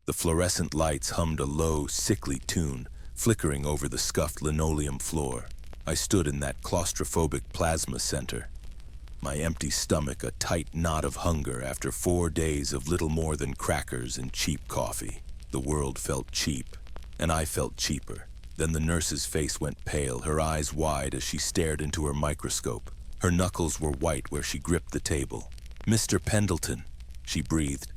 The fluorescent lights hummed a low, sickly tune, flickering over the scuffed linoleum floor. I stood in that claustrophobic plasma center, my empty stomach a tight knot of hunger after 4 days of little more than crackers and cheap coffee. The world felt cheap, and I felt cheaper. Then the nurse's face went pale, her eyes wide as she stared into her microscope. Her knuckles were white where she gripped the table. "Mr. Pendleton," she breathed,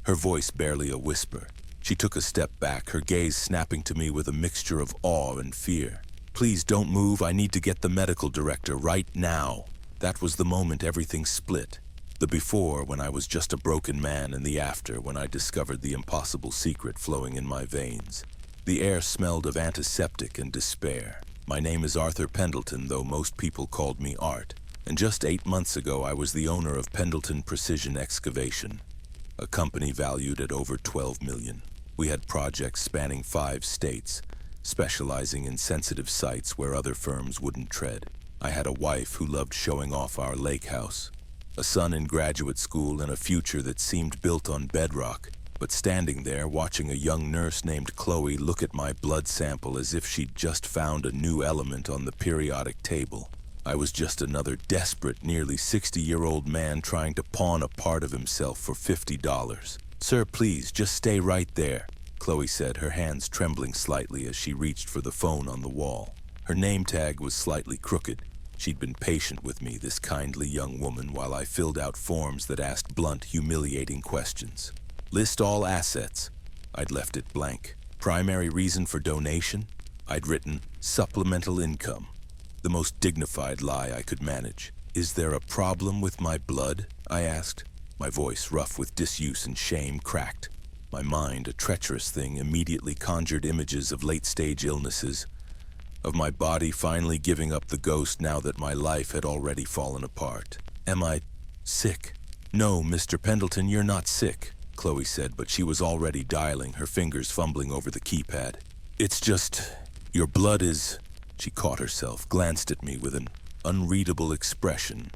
her voice barely a whisper. She took a step back, her gaze snapping to me with a mixture of awe and fear. "Please don't move, I need to get the medical director right now." That was the moment everything split. The before, when I was just a broken man, and the after, when I discovered the impossible secret flowing in my veins. The air smelled of antiseptic and despair. My name is Arthur Pendleton, though most people called me Art. And just 8 months ago, I was the owner of Pendleton Precision Excavation, a company valued at over $12 million. We had projects spanning 5 states, specializing in sensitive sites where other firms wouldn't tread. I had a wife who loved showing off our lake house, a son in graduate school, and a future that seemed built on bedrock. But standing there, watching a young nurse named Chloe look at my blood sample as if she'd just found a new element on the periodic table, I was just another desperate, nearly 60-year-old man trying to pawn a part of himself for $50. "Sir, please, just stay right there," Chloe said, her hands trembling slightly as she reached for the phone on the wall. Her name tag was slightly crooked. She'd been patient with me, this kindly young woman, while I filled out forms that asked blunt, humiliating questions. "List all assets." I'd left it blank. "Primary reason for donation?" I'd written supplemental income. The most dignified lie I could manage. "Is there a problem with my blood?" I asked. My voice, rough with disuse and shame, cracked. My mind, a treacherous thing, immediately conjured images of late-stage illnesses, of my body finally giving up the ghost now that my life had already fallen apart. "Am I sick?" "No, Mr. Pendleton, you're not sick," Chloe said, but she was already dialing, her fingers fumbling over the keypad. "It's just, your blood is..." She caught herself, glanced at me with an unreadable expression,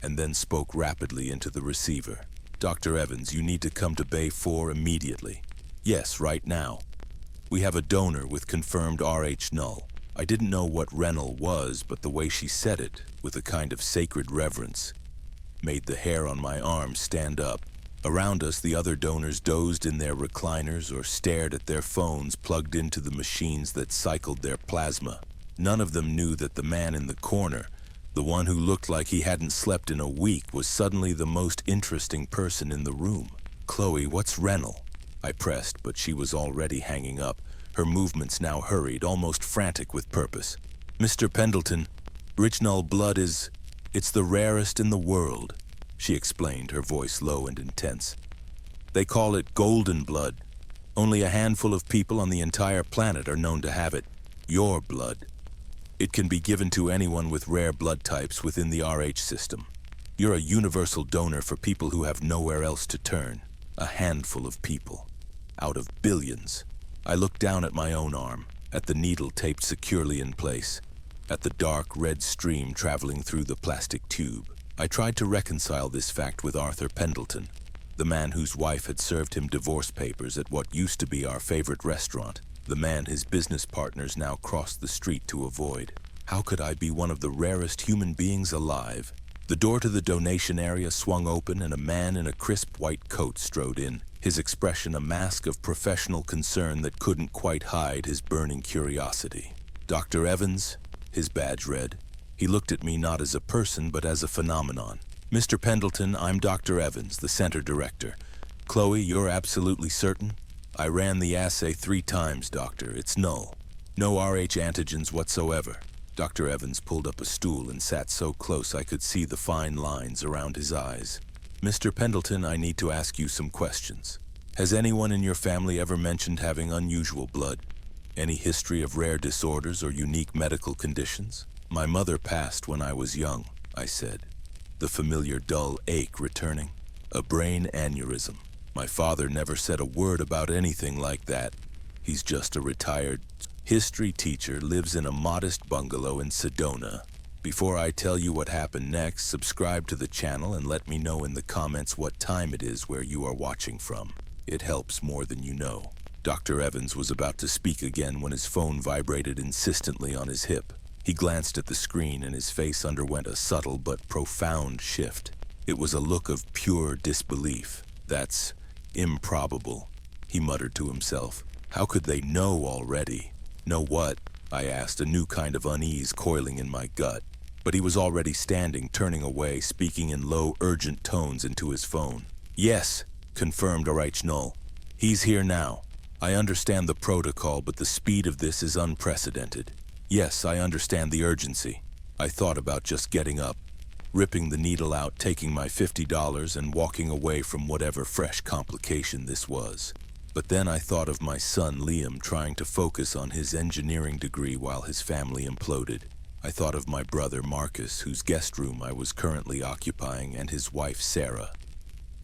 and then spoke rapidly into the receiver. "Dr. Evans, you need to come to Bay 4 immediately." "Yes, right now. We have a donor with confirmed Rh-null." I didn't know what Rh-null was, but the way she said it, with a kind of sacred reverence, made the hair on my arm stand up. Around us, the other donors dozed in their recliners or stared at their phones plugged into the machines that cycled their plasma. None of them knew that the man in the corner, the one who looked like he hadn't slept in a week, was suddenly the most interesting person in the room. "Chloe, what's Rh-null?" I pressed, but she was already hanging up, her movements now hurried, almost frantic with purpose. "Mr. Pendleton, Rh-null blood it's the rarest in the world," she explained, her voice low and intense. "They call it golden blood. Only a handful of people on the entire planet are known to have it. Your blood. It can be given to anyone with rare blood types within the Rh system. You're a universal donor for people who have nowhere else to turn. A handful of people. Out of billions." I looked down at my own arm, at the needle taped securely in place, at the dark red stream traveling through the plastic tube. I tried to reconcile this fact with Arthur Pendleton, the man whose wife had served him divorce papers at what used to be our favorite restaurant, the man his business partners now crossed the street to avoid. How could I be one of the rarest human beings alive? The door to the donation area swung open and a man in a crisp white coat strode in, his expression a mask of professional concern that couldn't quite hide his burning curiosity. "Dr. Evans," his badge read. He looked at me not as a person but as a phenomenon. "Mr. Pendleton, I'm Dr. Evans, the center director. Chloe, you're absolutely certain?" "I ran the assay 3 times, doctor. It's null. No Rh antigens whatsoever." Dr. Evans pulled up a stool and sat so close I could see the fine lines around his eyes. "Mr. Pendleton, I need to ask you some questions. Has anyone in your family ever mentioned having unusual blood? Any history of rare disorders or unique medical conditions?" "My mother passed when I was young," I said, the familiar dull ache returning. "A brain aneurysm. My father never said a word about anything like that. He's just a retired history teacher, lives in a modest bungalow in Sedona. Before I tell you what happened next, subscribe to the channel and let me know in the comments what time it is where you are watching from. It helps more than you know." Dr. Evans was about to speak again when his phone vibrated insistently on his hip. He glanced at the screen and his face underwent a subtle but profound shift. It was a look of pure disbelief. "That's improbable," he muttered to himself. "How could they know already?" "Know what?" I asked, a new kind of unease coiling in my gut. But he was already standing, turning away, speaking in low, urgent tones into his phone. "Yes," confirmed Rh-null. "He's here now. I understand the protocol, but the speed of this is unprecedented. Yes, I understand the urgency." I thought about just getting up, ripping the needle out, taking my $50 and walking away from whatever fresh complication this was. But then I thought of my son Liam trying to focus on his engineering degree while his family imploded. I thought of my brother Marcus, whose guest room I was currently occupying, and his wife Sarah,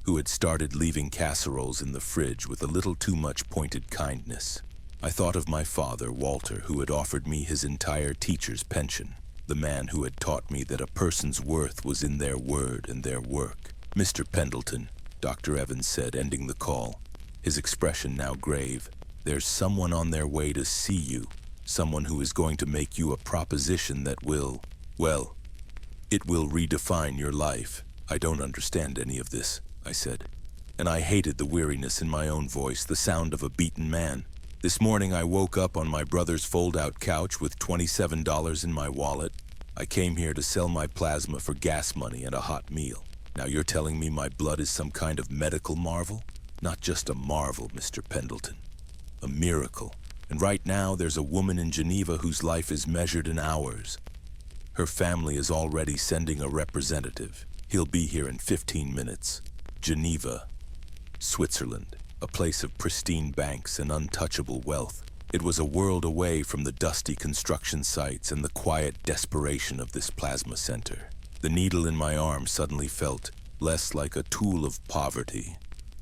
who had started leaving casseroles in the fridge with a little too much pointed kindness. I thought of my father, Walter, who had offered me his entire teacher's pension, the man who had taught me that a person's worth was in their word and their work. "Mr. Pendleton," Dr. Evans said, ending the call, his expression now grave, "there's someone on their way to see you, someone who is going to make you a proposition that will, well, it will redefine your life." "I don't understand any of this," I said, and I hated the weariness in my own voice, the sound of a beaten man. "This morning I woke up on my brother's fold-out couch with $27 in my wallet. I came here to sell my plasma for gas money and a hot meal. Now you're telling me my blood is some kind of medical marvel? Not just a marvel, Mr. Pendleton. A miracle. And right now there's a woman in Geneva whose life is measured in hours. Her family is already sending a representative. He'll be here in 15 minutes. Geneva, Switzerland, a place of pristine banks and untouchable wealth. It was a world away from the dusty construction sites and the quiet desperation of this plasma center. The needle in my arm suddenly felt less like a tool of poverty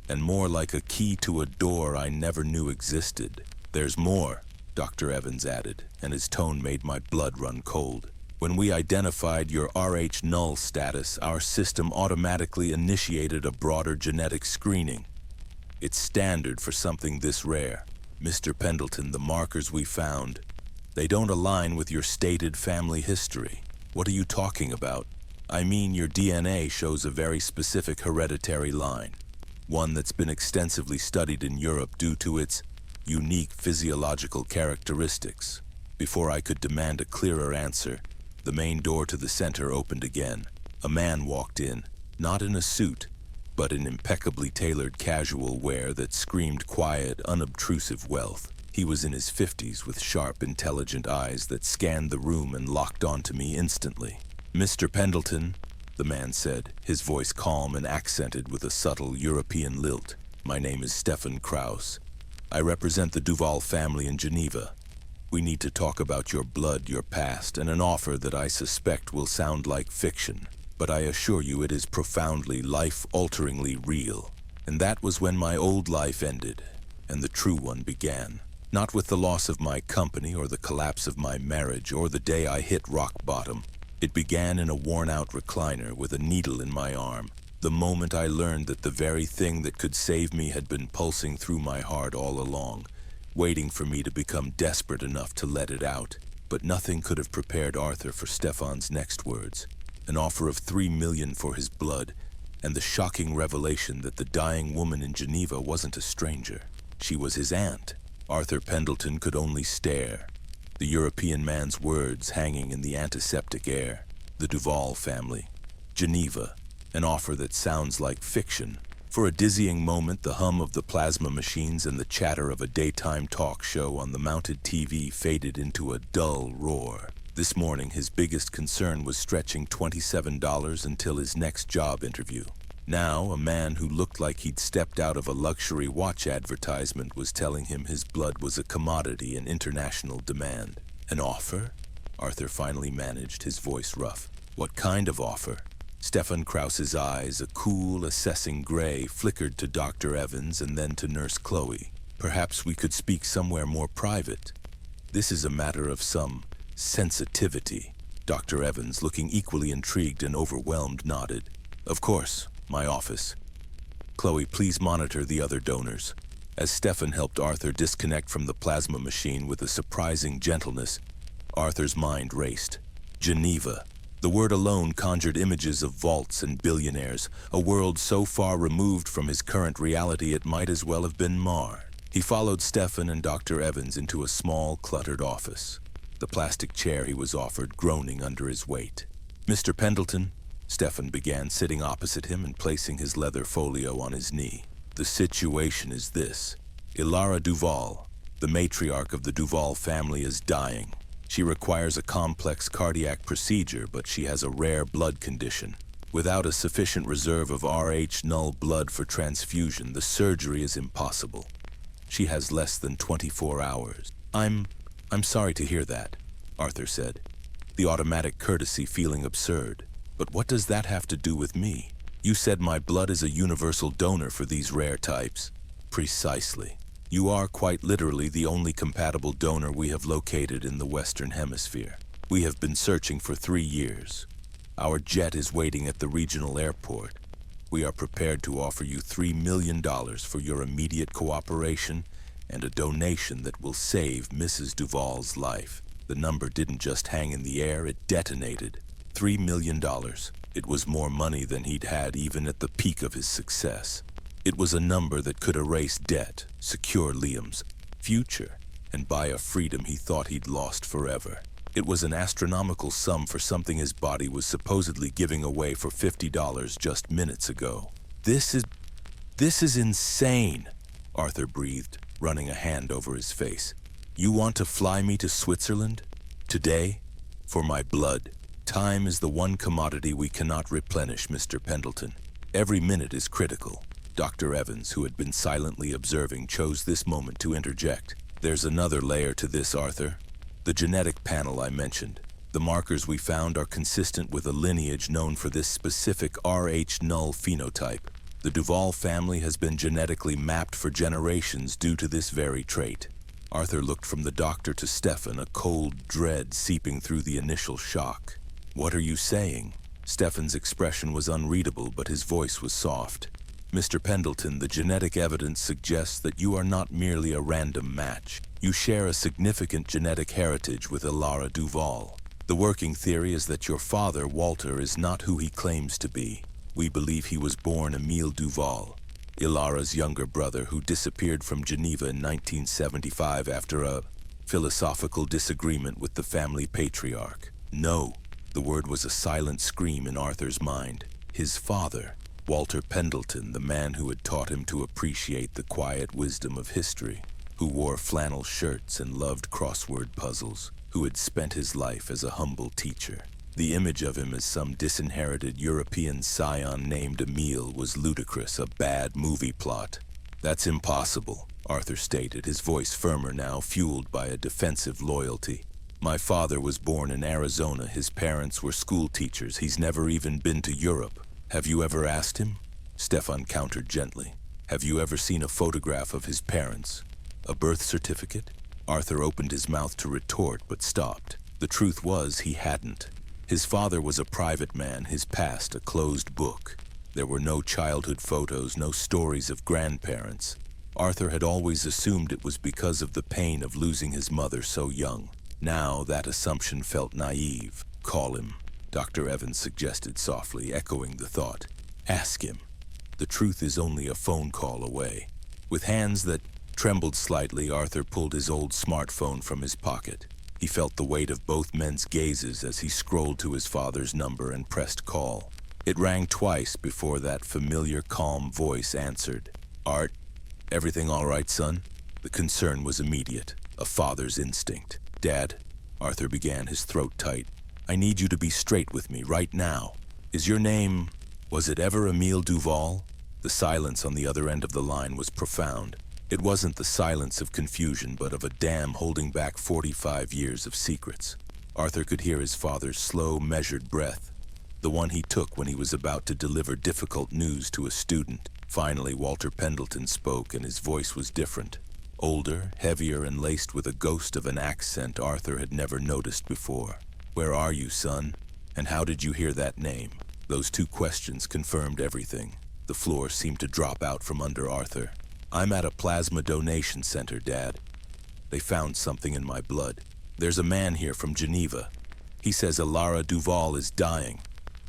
and more like a key to a door I never knew existed. "There's more," Dr. Evans added, and his tone made my blood run cold. "When we identified your Rh-null status, our system automatically initiated a broader genetic screening. It's standard for something this rare. Mr. Pendleton, the markers we found, they don't align with your stated family history." "What are you talking about?" "I mean, your DNA shows a very specific hereditary line, one that's been extensively studied in Europe due to its unique physiological characteristics." Before I could demand a clearer answer, the main door to the center opened again. A man walked in, not in a suit, but in impeccably tailored casual wear that screamed quiet, unobtrusive wealth. He was in his 50s with sharp, intelligent eyes that scanned the room and locked onto me instantly. "Mr. Pendleton," the man said, his voice calm and accented with a subtle European lilt. "My name is Stefan Kraus. I represent the Duval family in Geneva. We need to talk about your blood, your past, and an offer that I suspect will sound like fiction, but I assure you it is profoundly, life-alteringly real." And that was when my old life ended, and the true one began. Not with the loss of my company or the collapse of my marriage or the day I hit rock bottom. It began in a worn-out recliner with a needle in my arm, the moment I learned that the very thing that could save me had been pulsing through my heart all along, waiting for me to become desperate enough to let it out. But nothing could have prepared Arthur for Stefan's next words, an offer of $3 million for his blood, and the shocking revelation that the dying woman in Geneva wasn't a stranger. She was his aunt. Arthur Pendleton could only stare, the European man's words hanging in the antiseptic air. The Duval family, Geneva, an offer that sounds like fiction. For a dizzying moment, the hum of the plasma machines and the chatter of a daytime talk show on the mounted TV faded into a dull roar. This morning, his biggest concern was stretching $27 until his next job interview. Now, a man who looked like he'd stepped out of a luxury watch advertisement was telling him his blood was a commodity in international demand. "An offer?" Arthur finally managed, his voice rough. "What kind of offer?" Stefan Kraus's eyes, a cool, assessing gray, flickered to Dr. Evans and then to Nurse Chloe. "Perhaps we could speak somewhere more private. This is a matter of some sensitivity." Dr. Evans, looking equally intrigued and overwhelmed, nodded. "Of course. My office. Chloe, please monitor the other donors. As Stefan helped Arthur disconnect from the plasma machine with a surprising gentleness, Arthur's mind raced. Geneva. The word alone conjured images of vaults and billionaires, a world so far removed from his current reality it might as well have been Mars. He followed Stefan and Dr. Evans into a small, cluttered office, the plastic chair he was offered groaning under his weight. "Mr. Pendleton," Stefan began, sitting opposite him and placing his leather folio on his knee. "The situation is this. Ilara Duval, the matriarch of the Duval family, is dying. She requires a complex cardiac procedure, but she has a rare blood condition. Without a sufficient reserve of Rh-null blood for transfusion, the surgery is impossible. She has less than 24 hours. I'm sorry to hear that," Arthur said, the automatic courtesy feeling absurd. "But what does that have to do with me? You said my blood is a universal donor for these rare types." "Precisely. You are quite literally the only compatible donor we have located in the Western Hemisphere. We have been searching for 3 years. Our jet is waiting at the regional airport. We are prepared to offer you $3 million for your immediate cooperation and a donation that will save Mrs. Duval's life." The number didn't just hang in the air, it detonated. $3 million. It was more money than he'd had even at the peak of his success. It was a number that could erase debt, secure Liam's future, and buy a freedom he thought he'd lost forever. It was an astronomical sum for something his body was supposedly giving away for $50 just minutes ago. This is insane," Arthur breathed, running a hand over his face. "You want to fly me to Switzerland? Today? For my blood? Time is the one commodity we cannot replenish, Mr. Pendleton. Every minute is critical." Dr. Evans, who had been silently observing, chose this moment to interject. "There's another layer to this, Arthur. The genetic panel I mentioned. The markers we found are consistent with a lineage known for this specific Rh-null phenotype. The Duval family has been genetically mapped for generations due to this very trait." Arthur looked from the doctor to Stefan, a cold dread seeping through the initial shock. "What are you saying?" Stefan's expression was unreadable, but his voice was soft. "Mr. Pendleton, the genetic evidence suggests that you are not merely a random match. You share a significant genetic heritage with Ilara Duval. The working theory is that your father, Walter, is not who he claims to be. We believe he was born Emile Duval, Ilara's younger brother, who disappeared from Geneva in 1975 after a philosophical disagreement with the family patriarch." "No." The word was a silent scream in Arthur's mind. His father, Walter Pendleton, the man who had taught him to appreciate the quiet wisdom of history, who wore flannel shirts and loved crossword puzzles, who had spent his life as a humble teacher. The image of him as some disinherited European scion named Emile was ludicrous, a bad movie plot. "That's impossible," Arthur stated, his voice firmer now, fueled by a defensive loyalty. "My father was born in Arizona. His parents were school teachers. He's never even been to Europe." "Have you ever asked him?" Stefan countered gently. "Have you ever seen a photograph of his parents? A birth certificate?" Arthur opened his mouth to retort, but stopped. The truth was, he hadn't. His father was a private man, his past a closed book. There were no childhood photos, no stories of grandparents. Arthur had always assumed it was because of the pain of losing his mother so young. Now that assumption felt naive. "Call him," Dr. Evans suggested softly, echoing the thought. "Ask him. The truth is only a phone call away." With hands that trembled slightly, Arthur pulled his old smartphone from his pocket. He felt the weight of both men's gazes as he scrolled to his father's number and pressed call. It rang twice before that familiar, calm voice answered. "Art, everything all right, son?" The concern was immediate, a father's instinct. "Dad," Arthur began, his throat tight, "I need you to be straight with me right now. Is your name... was it ever Emile Duval?" The silence on the other end of the line was profound. It wasn't the silence of confusion, but of a dam holding back 45 years of secrets. Arthur could hear his father's slow, measured breath, the one he took when he was about to deliver difficult news to a student. Finally, Walter Pendleton spoke, and his voice was different. Older, heavier, and laced with a ghost of an accent Arthur had never noticed before. "Where are you, son? And how did you hear that name?" Those two questions confirmed everything. The floor seemed to drop out from under Arthur. I'm at a plasma donation center, Dad. They found something in my blood. There's a man here from Geneva. He says Ilara Duval is dying.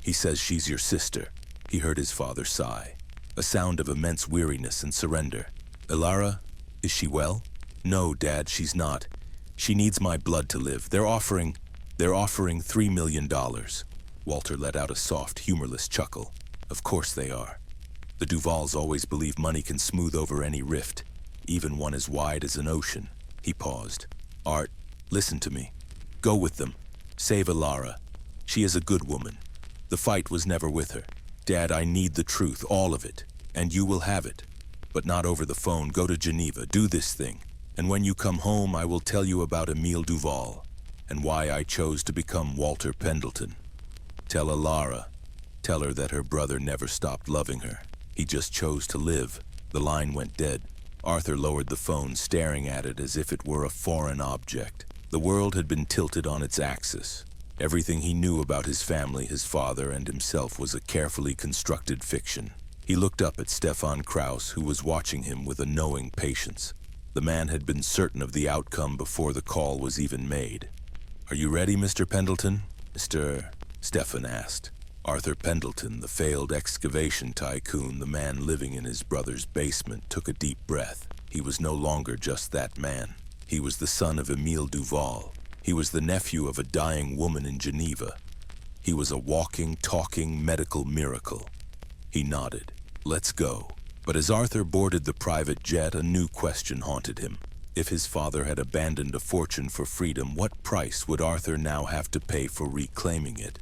He says she's your sister. He heard his father sigh, a sound of immense weariness and surrender. Ilara, is she well? No, Dad, she's not. She needs my blood to live. They're offering $3 million. Walter let out a soft, humorless chuckle. Of course they are. The Duvals always believe money can smooth over any rift, even one as wide as an ocean. He paused. Art, listen to me. Go with them. Save Ilara. She is a good woman. The fight was never with her. Dad, I need the truth, all of it, and you will have it. But not over the phone. Go to Geneva, do this thing. And when you come home, I will tell you about Emile Duval and why I chose to become Walter Pendleton. Tell Ilara. Tell her that her brother never stopped loving her. He just chose to live. The line went dead. Arthur lowered the phone, staring at it as if it were a foreign object. The world had been tilted on its axis. Everything he knew about his family, his father, and himself was a carefully constructed fiction. He looked up at Stefan Kraus, who was watching him with a knowing patience. The man had been certain of the outcome before the call was even made. Are you ready, Mr. Pendleton? Stefan asked. Arthur Pendleton, the failed excavation tycoon, the man living in his brother's basement, took a deep breath. He was no longer just that man. He was the son of Emile Duval. He was the nephew of a dying woman in Geneva. He was a walking, talking medical miracle. He nodded. Let's go. But as Arthur boarded the private jet, a new question haunted him. If his father had abandoned a fortune for freedom, what price would Arthur now have to pay for reclaiming it?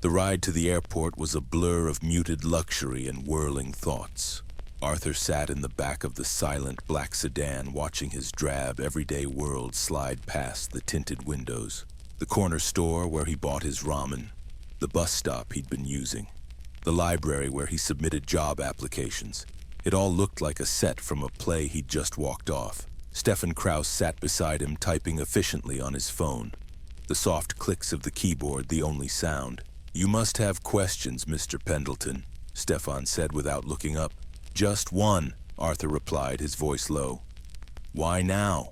The ride to the airport was a blur of muted luxury and whirling thoughts. Arthur sat in the back of the silent black sedan, watching his drab, everyday world slide past the tinted windows. The corner store where he bought his ramen, the bus stop he'd been using, the library where he submitted job applications. It all looked like a set from a play he'd just walked off. Stefan Kraus sat beside him, typing efficiently on his phone. The soft clicks of the keyboard the only sound. You must have questions, Mr. Pendleton, Stefan said without looking up. Just one, Arthur replied, his voice low. Why now?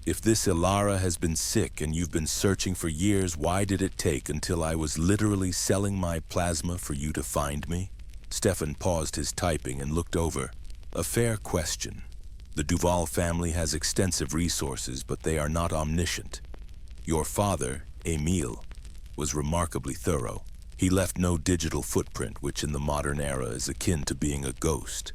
If this Ilara has been sick and you've been searching for years, why did it take until I was literally selling my plasma for you to find me? Stefan paused his typing and looked over. A fair question. The Duval family has extensive resources, but they are not omniscient. Your father, Emile, was remarkably thorough. He left no digital footprint, which in the modern era is akin to being a ghost.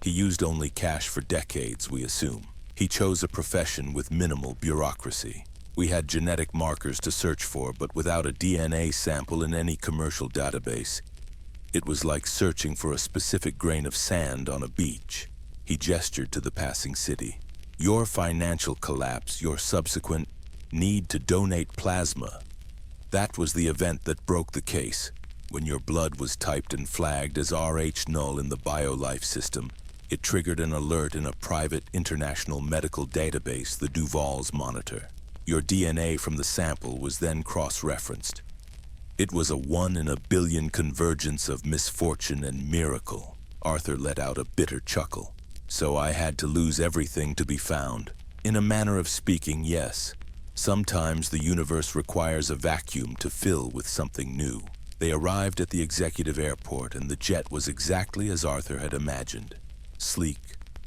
He used only cash for decades, we assume. He chose a profession with minimal bureaucracy. We had genetic markers to search for, but without a DNA sample in any commercial database. It was like searching for a specific grain of sand on a beach. He gestured to the passing city. Your financial collapse, your subsequent need to donate plasma, that was the event that broke the case. When your blood was typed and flagged as Rh-null in the BioLife system, it triggered an alert in a private international medical database the Duvals monitor. Your DNA from the sample was then cross-referenced. It was a 1 in a billion convergence of misfortune and miracle. Arthur let out a bitter chuckle. So I had to lose everything to be found. In a manner of speaking, yes. Sometimes the universe requires a vacuum to fill with something new. They arrived at the executive airport, and the jet was exactly as Arthur had imagined. Sleek,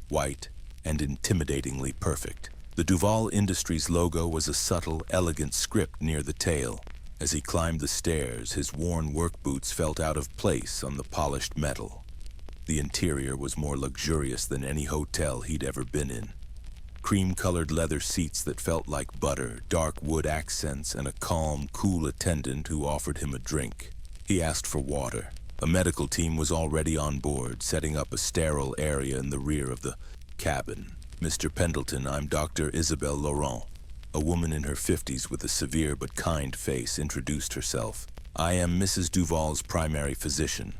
white, and intimidatingly perfect. The Duval Industries logo was a subtle, elegant script near the tail. As he climbed the stairs, his worn work boots felt out of place on the polished metal. The interior was more luxurious than any hotel he'd ever been in. Cream-colored leather seats that felt like butter, dark wood accents, and a calm, cool attendant who offered him a drink. He asked for water. A medical team was already on board, setting up a sterile area in the rear of the cabin. Mr. Pendleton, I'm Dr. Isabelle Laurent. A woman in her 50s with a severe but kind face introduced herself. I am Mrs. Duval's primary physician.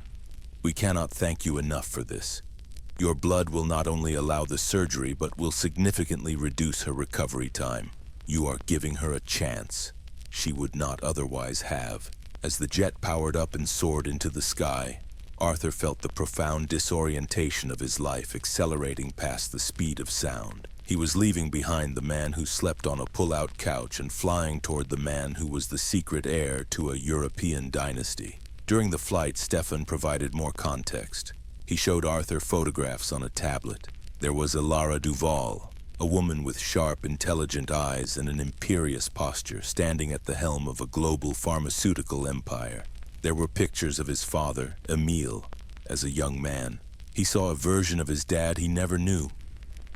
We cannot thank you enough for this. Your blood will not only allow the surgery, but will significantly reduce her recovery time. You are giving her a chance she would not otherwise have. As the jet powered up and soared into the sky, Arthur felt the profound disorientation of his life accelerating past the speed of sound. He was leaving behind the man who slept on a pull-out couch and flying toward the man who was the secret heir to a European dynasty. During the flight, Stefan provided more context. He showed Arthur photographs on a tablet. There was Ilara Duval, a woman with sharp, intelligent eyes and an imperious posture, standing at the helm of a global pharmaceutical empire. There were pictures of his father, Emile, as a young man. He saw a version of his dad he never knew,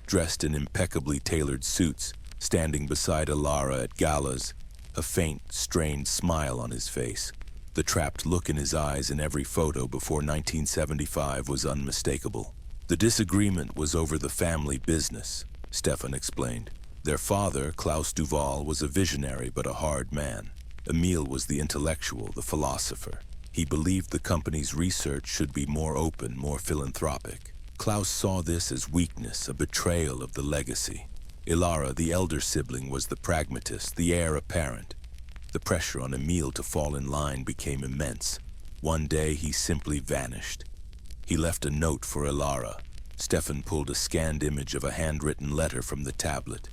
dressed in impeccably tailored suits, standing beside Ilara at galas, a faint, strained smile on his face. The trapped look in his eyes in every photo before 1975 was unmistakable. The disagreement was over the family business, Stefan explained. Their father, Klaus Duval, was a visionary but a hard man. Emile was the intellectual, the philosopher. He believed the company's research should be more open, more philanthropic. Klaus saw this as weakness, a betrayal of the legacy. Ilara, the elder sibling, was the pragmatist, the heir apparent. The pressure on Emile to fall in line became immense. One day he simply vanished. He left a note for Ilara. Stefan pulled a scanned image of a handwritten letter from the tablet.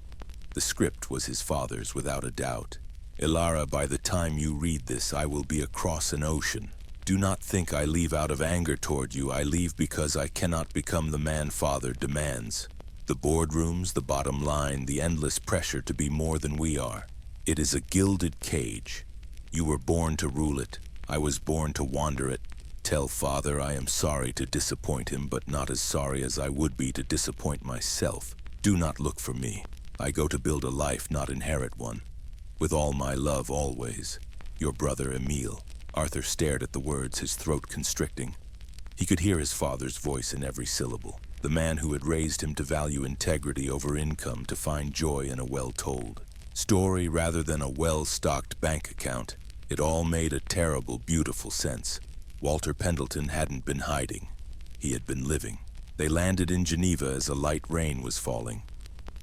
The script was his father's, without a doubt. Ilara, by the time you read this, I will be across an ocean. Do not think I leave out of anger toward you. I leave because I cannot become the man father demands. The boardrooms, the bottom line, the endless pressure to be more than we are. It is a gilded cage. You were born to rule it. I was born to wander it. Tell father I am sorry to disappoint him, but not as sorry as I would be to disappoint myself. Do not look for me. I go to build a life, not inherit one. With all my love always, your brother Emile. Arthur stared at the words, his throat constricting. He could hear his father's voice in every syllable. The man who had raised him to value integrity over income, to find joy in a well-told story rather than a well-stocked bank account. It all made a terrible, beautiful sense. Walter Pendleton hadn't been hiding. He had been living. They landed in Geneva as a light rain was falling.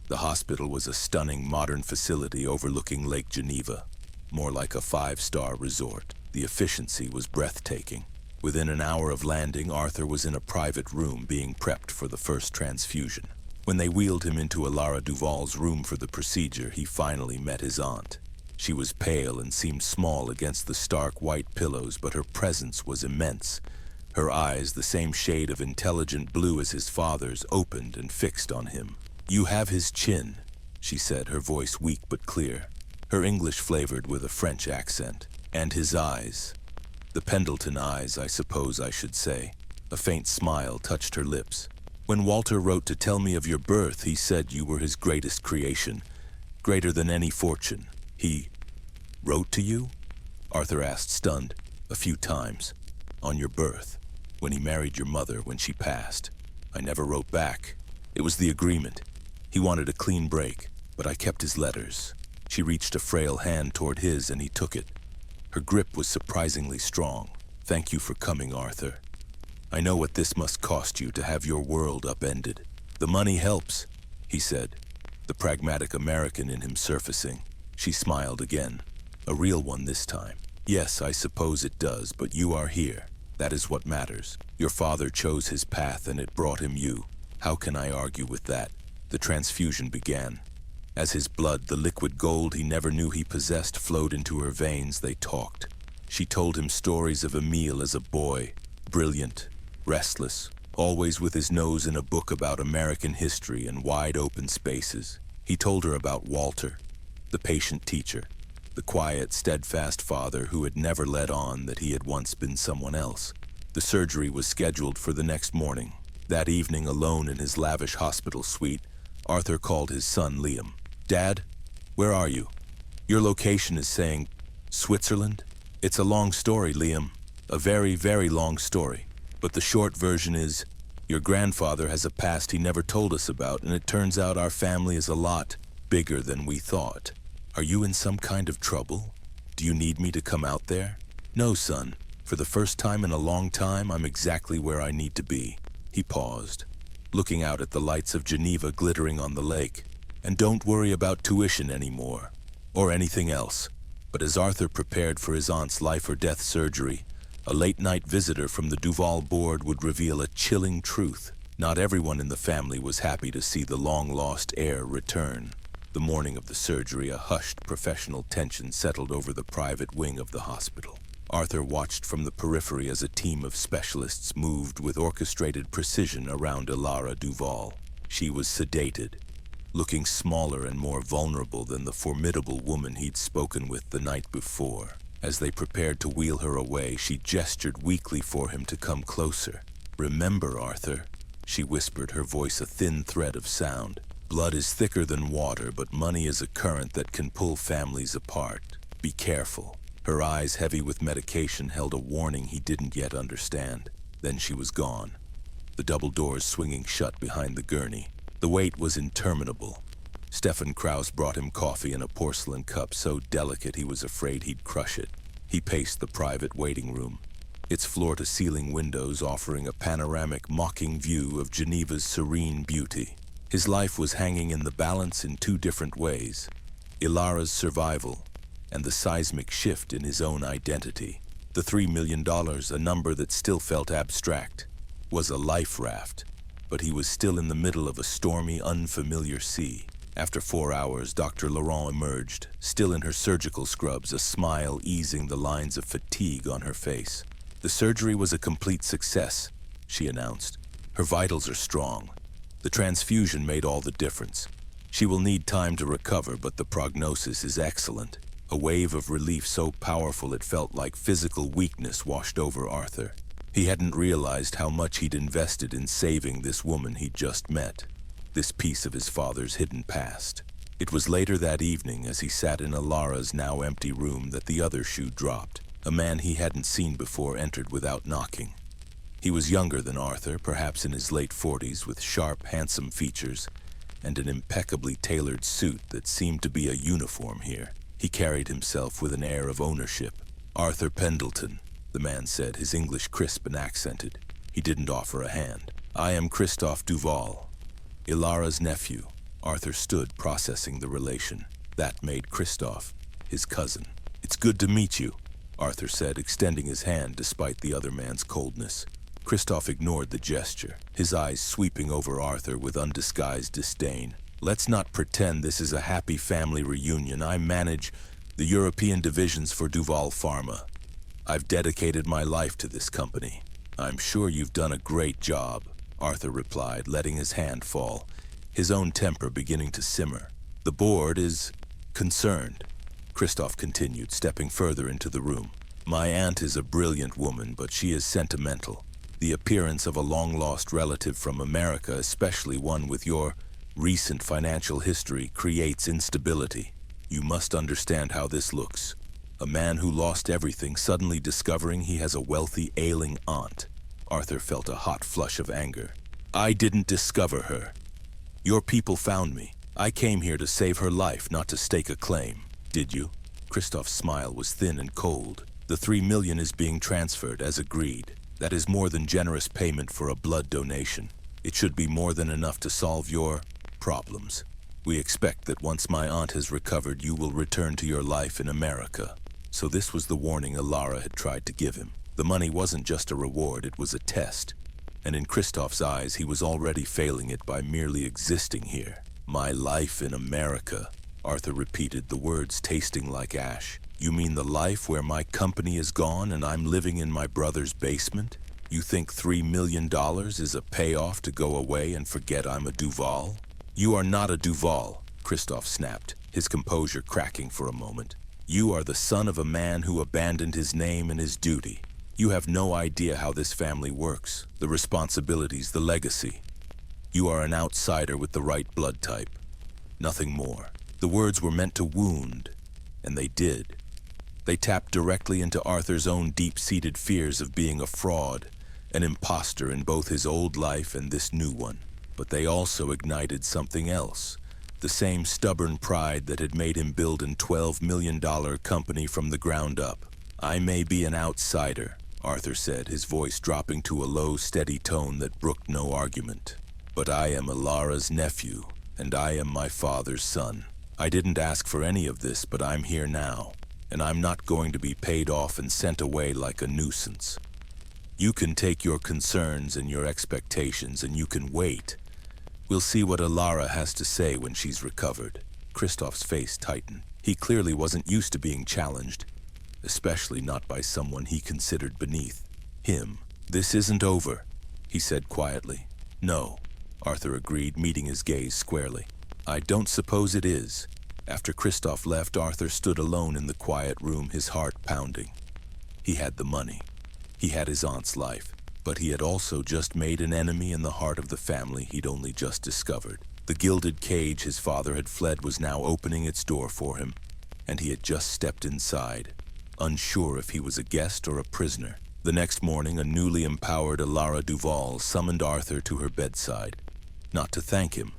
The hospital was a stunning modern facility overlooking Lake Geneva, more like a five-star resort. The efficiency was breathtaking. Within an hour of landing, Arthur was in a private room being prepped for the first transfusion. When they wheeled him into Ilara Duval's room for the procedure, he finally met his aunt. She was pale and seemed small against the stark white pillows, but her presence was immense. Her eyes, the same shade of intelligent blue as his father's, opened and fixed on him. "You have his chin," she said, her voice weak but clear, her English flavored with a French accent. "And his eyes. The Pendleton eyes, I suppose I should say." A faint smile touched her lips. "When Walter wrote to tell me of your birth, he said you were his greatest creation, greater than any fortune. He wrote to you?" Arthur asked, stunned. "A few times. On your birth. When he married your mother, when she passed. I never wrote back. It was the agreement. He wanted a clean break, but I kept his letters." She reached a frail hand toward his and he took it. Her grip was surprisingly strong. "Thank you for coming, Arthur. I know what this must cost you to have your world upended." "The money helps," he said, the pragmatic American in him surfacing. She smiled again, a real one this time. "Yes, I suppose it does, but you are here. That is what matters. Your father chose his path and it brought him you. How can I argue with that?" The transfusion began. As his blood, the liquid gold he never knew he possessed, flowed into her veins, they talked. She told him stories of Emile as a boy, brilliant, restless, always with his nose in a book about American history and wide open spaces. He told her about Walter, the patient teacher, the quiet, steadfast father who had never let on that he had once been someone else. The surgery was scheduled for the next morning. That evening, alone in his lavish hospital suite, Arthur called his son Liam. "Dad, where are you? Your location is saying Switzerland?" "It's a long story, Liam. A very, very long story. But the short version is, your grandfather has a past he never told us about, and it turns out our family is a lot bigger than we thought. Are you in some kind of trouble? Do you need me to come out there?" "No, son. For the first time in a long time, I'm exactly where I need to be." He paused, looking out at the lights of Geneva glittering on the lake. "And don't worry about tuition anymore, or anything else." But as Arthur prepared for his aunt's life-or-death surgery, A late-night visitor from the Duval board would reveal a chilling truth. Not everyone in the family was happy to see the long-lost heir return. The morning of the surgery, a hushed professional tension settled over the private wing of the hospital. Arthur watched from the periphery as a team of specialists moved with orchestrated precision around Ilara Duval. She was sedated, looking smaller and more vulnerable than the formidable woman he'd spoken with the night before. As they prepared to wheel her away, she gestured weakly for him to come closer. "Remember, Arthur," she whispered, her voice a thin thread of sound. "Blood is thicker than water, but money is a current that can pull families apart. Be careful." Her eyes, heavy with medication, held a warning he didn't yet understand. Then she was gone, the double doors swinging shut behind the gurney. The wait was interminable. Stefan Kraus brought him coffee in a porcelain cup so delicate he was afraid he'd crush it. He paced the private waiting room, its floor-to-ceiling windows offering a panoramic, mocking view of Geneva's serene beauty. His life was hanging in the balance in two different ways: Ilara's survival and the seismic shift in his own identity. The $3 million, a number that still felt abstract, was a life raft, but he was still in the middle of a stormy, unfamiliar sea. After 4 hours, Dr. Laurent emerged, still in her surgical scrubs, a smile easing the lines of fatigue on her face. "The surgery was a complete success," she announced. "Her vitals are strong. The transfusion made all the difference. She will need time to recover, but the prognosis is excellent." A wave of relief so powerful it felt like physical weakness washed over Arthur. He hadn't realized how much he'd invested in saving this woman he'd just met, this piece of his father's hidden past. It was later that evening, as he sat in Ilara's now empty room, that the other shoe dropped. A man he hadn't seen before entered without knocking. He was younger than Arthur, perhaps in his late 40s, with sharp, handsome features and an impeccably tailored suit that seemed to be a uniform here. He carried himself with an air of ownership. "Arthur Pendleton," the man said, his English crisp and accented. He didn't offer a hand. "I am Christophe Duval, Ilara's nephew." Arthur stood, processing the relation. That made Christophe his cousin. "It's good to meet you," Arthur said, extending his hand despite the other man's coldness. Christophe ignored the gesture, his eyes sweeping over Arthur with undisguised disdain. "Let's not pretend this is a happy family reunion. I manage the European divisions for Duval Pharma. I've dedicated my life to this company." "I'm sure you've done a great job," Arthur replied, letting his hand fall, his own temper beginning to simmer. "The board is concerned," Christophe continued, stepping further into the room. "My aunt is a brilliant woman, but she is sentimental. The appearance of a long-lost relative from America, especially one with your recent financial history, creates instability. You must understand how this looks. A man who lost everything suddenly discovering he has a wealthy, ailing aunt." Arthur felt a hot flush of anger. "I didn't discover her. Your people found me. I came here to save her life, not to stake a claim." "Did you?" Christophe's smile was thin and cold. "The $3 million is being transferred, as agreed. That is more than generous payment for a blood donation. It should be more than enough to solve your problems. We expect that once my aunt has recovered, you will return to your life in America." So this was the warning Ilara had tried to give him. The money wasn't just a reward, it was a test. And in Christophe's eyes, he was already failing it by merely existing here. "My life in America," Arthur repeated, the words tasting like ash. "You mean the life where my company is gone and I'm living in my brother's basement? You think $3 million is a payoff to go away and forget I'm a Duval?" "You are not a Duval," Christophe snapped, his composure cracking for a moment. "You are the son of a man who abandoned his name and his duty. You have no idea how this family works, the responsibilities, the legacy. You are an outsider with the right blood type. Nothing more." The words were meant to wound, and they did. They tapped directly into Arthur's own deep-seated fears of being a fraud, an imposter in both his old life and this new one. But they also ignited something else, the same stubborn pride that had made him build a $12 million company from the ground up. "I may be an outsider," Arthur said, his voice dropping to a low, steady tone that brooked no argument. "But I am Ilara's nephew, and I am my father's son. I didn't ask for any of this, but I'm here now. and I'm not going to be paid off and sent away like a nuisance. You can take your concerns and your expectations, and you can wait. We'll see what Ilara has to say when she's recovered." Kristoff's face tightened. He clearly wasn't used to being challenged, especially not by someone he considered beneath him. "This isn't over," he said quietly. "No," Arthur agreed, meeting his gaze squarely. "I don't suppose it is." After Kristoff left, Arthur stood alone in the quiet room, his heart pounding. He had the money. He had his aunt's life, but he had also just made an enemy in the heart of the family he'd only just discovered. The gilded cage his father had fled was now opening its door for him, and he had just stepped inside, unsure if he was a guest or a prisoner. The next morning, a newly empowered Ilara Duval summoned Arthur to her bedside, not to thank him,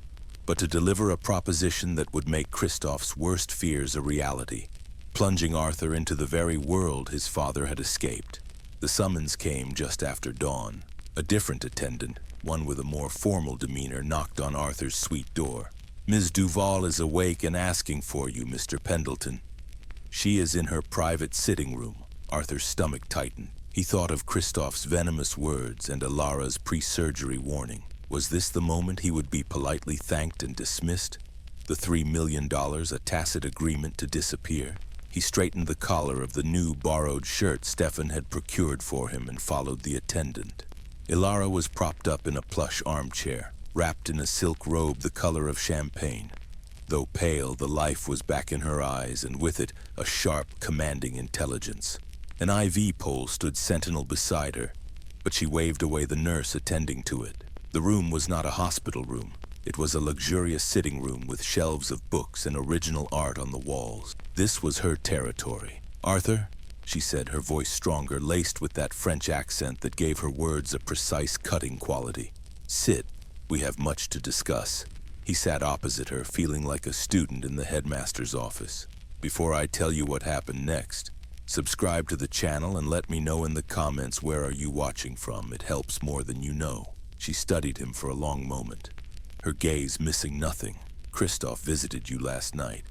but to deliver a proposition that would make Kristoff's worst fears a reality, plunging Arthur into the very world his father had escaped. The summons came just after dawn. A different attendant, one with a more formal demeanor, knocked on Arthur's suite door. "Ms. Duval is awake and asking for you, Mr. Pendleton. She is in her private sitting room." Arthur's stomach tightened. He thought of Kristoff's venomous words and Ilara's pre-surgery warning. Was this the moment he would be politely thanked and dismissed? The $3 million, a tacit agreement to disappear? He straightened the collar of the new borrowed shirt Stefan had procured for him and followed the attendant. Ilara was propped up in a plush armchair, wrapped in a silk robe the color of champagne. Though pale, the life was back in her eyes, and with it, a sharp, commanding intelligence. An IV pole stood sentinel beside her, but she waved away the nurse attending to it. The room was not a hospital room. It was a luxurious sitting room with shelves of books and original art on the walls. This was her territory. "Arthur," she said, her voice stronger, laced with that French accent that gave her words a precise, cutting quality. "Sit. We have much to discuss." He sat opposite her, feeling like a student in the headmaster's office. "Before I tell you what happened next, subscribe to the channel and let me know in the comments where are you watching from. It helps more than you know." She studied him for a long moment, her gaze missing nothing. "Kristoff visited you last night."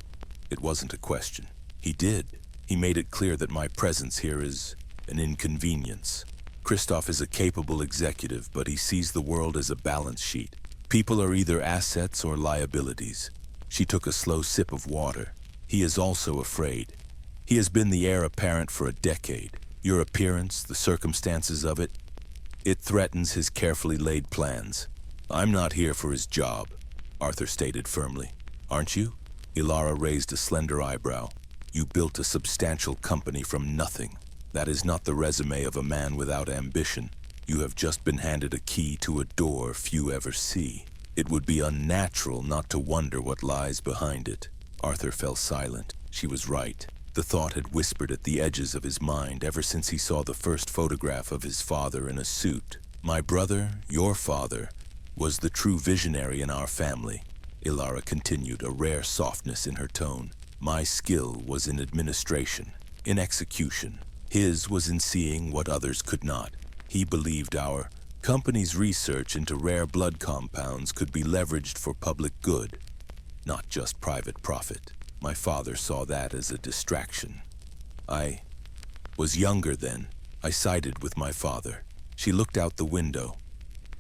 It wasn't a question. "He did. He made it clear that my presence here is an inconvenience. Kristoff is a capable executive, but he sees the world as a balance sheet. People are either assets or liabilities." She took a slow sip of water. "He is also afraid. He has been the heir apparent for a decade. Your appearance, the circumstances of it, it threatens his carefully laid plans. I'm not here for his job," Arthur stated firmly. "Aren't you?" Ilara raised a slender eyebrow. "You built a substantial company from nothing. That is not the resume of a man without ambition. You have just been handed a key to a door few ever see. It would be unnatural not to wonder what lies behind it." Arthur fell silent. She was right. The thought had whispered at the edges of his mind ever since he saw the first photograph of his father in a suit. "My brother, your father, was the true visionary in our family," Ilara continued, a rare softness in her tone. "My skill was in administration, in execution. His was in seeing what others could not. He believed our company's research into rare blood compounds could be leveraged for public good, not just private profit. My father saw that as a distraction. I was younger then. I sided with my father." She looked out the window,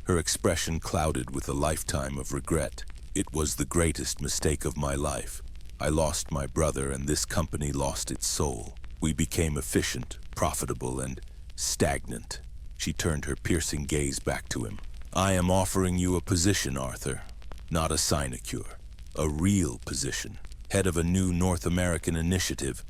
her expression clouded with a lifetime of regret. "It was the greatest mistake of my life. I lost my brother, and this company lost its soul. We became efficient, profitable, and stagnant." She turned her piercing gaze back to him. "I am offering you a position, Arthur. Not a sinecure. A real position. Head of a new North American initiative,